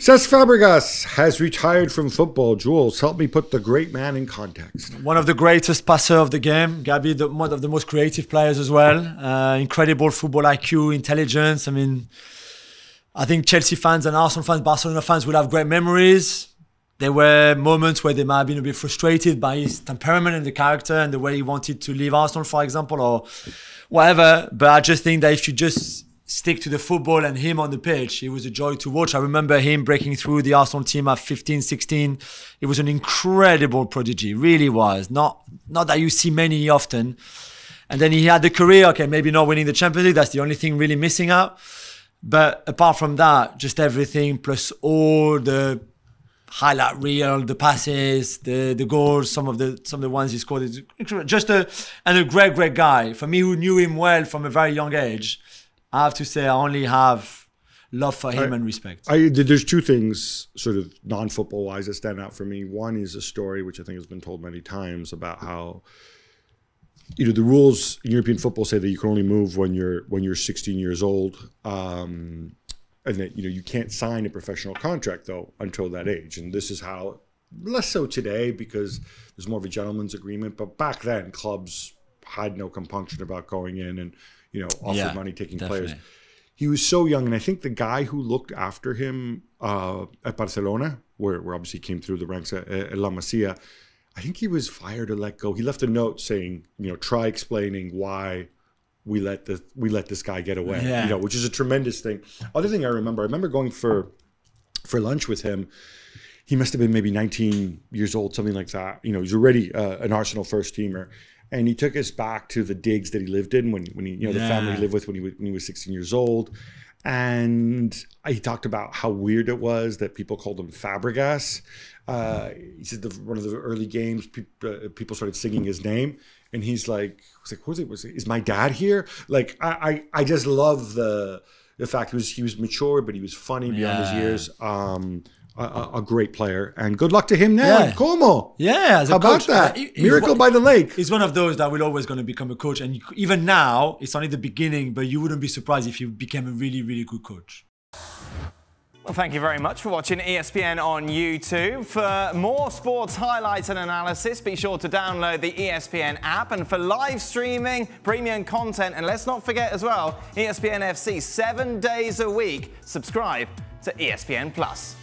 Cesc Fabregas has retired from football. Jules, help me put the great man in context. One of the greatest passers of the game. Gabi, one of the most creative players as well. Incredible football IQ, intelligence. I mean, I think Chelsea fans and Arsenal fans, Barcelona fans will have great memories. There were moments where they might have been a bit frustrated by his temperament and the character and the way he wanted to leave Arsenal, for example, or whatever. But I just think that if you just stick to the football and him on the pitch, it was a joy to watch. I remember him breaking through the Arsenal team at 15, 16. It was an incredible prodigy, really was. Not that you see many often. And then he had the career, okay, maybe not winning the Champions League. That's the only thing really missing out. But apart from that, just everything, plus all the highlight reel, the passes, the goals, some of the ones he scored. Just a great guy. For me, who knew him well from a very young age, I have to say I only have love for him and respect. There's two things sort of non-football wise that stand out for me. One is a story which I think has been told many times about how, the rules in European football say that you can only move when you're 16 years old, and that you can't sign a professional contract though until that age. And this is how, less so today because there's more of a gentleman's agreement, but back then clubs had no compunction about going in and offer money, taking players. He was so young, and I think the guy who looked after him at Barcelona, where obviously he came through the ranks at La Masia, I think he was fired or let go. He left a note saying, try explaining why we let this guy get away, which is a tremendous thing. Other thing I remember going for lunch with him. He must have been maybe 19 years old, something like that. He's already an Arsenal first teamer. And he took us back to the digs that he lived in when he, the family he lived with when he was 16 years old. And he talked about how weird it was that people called him Fabregas. He said one of the early games, people started singing his name. And he's like, is my dad here? Like, I just love the fact he was mature, but he was funny beyond his years. A great player, and good luck to him now. And Como? Yeah, as a how coach, about that? Miracle by the lake. He's one of those that will always going to become a coach, and even now, it's only the beginning. But you wouldn't be surprised if he became a really, really good coach. Well, thank you very much for watching ESPN on YouTube. For more sports highlights and analysis, be sure to download the ESPN app. And for live streaming, premium content, and let's not forget as well, ESPN FC 7 days a week. Subscribe to ESPN Plus.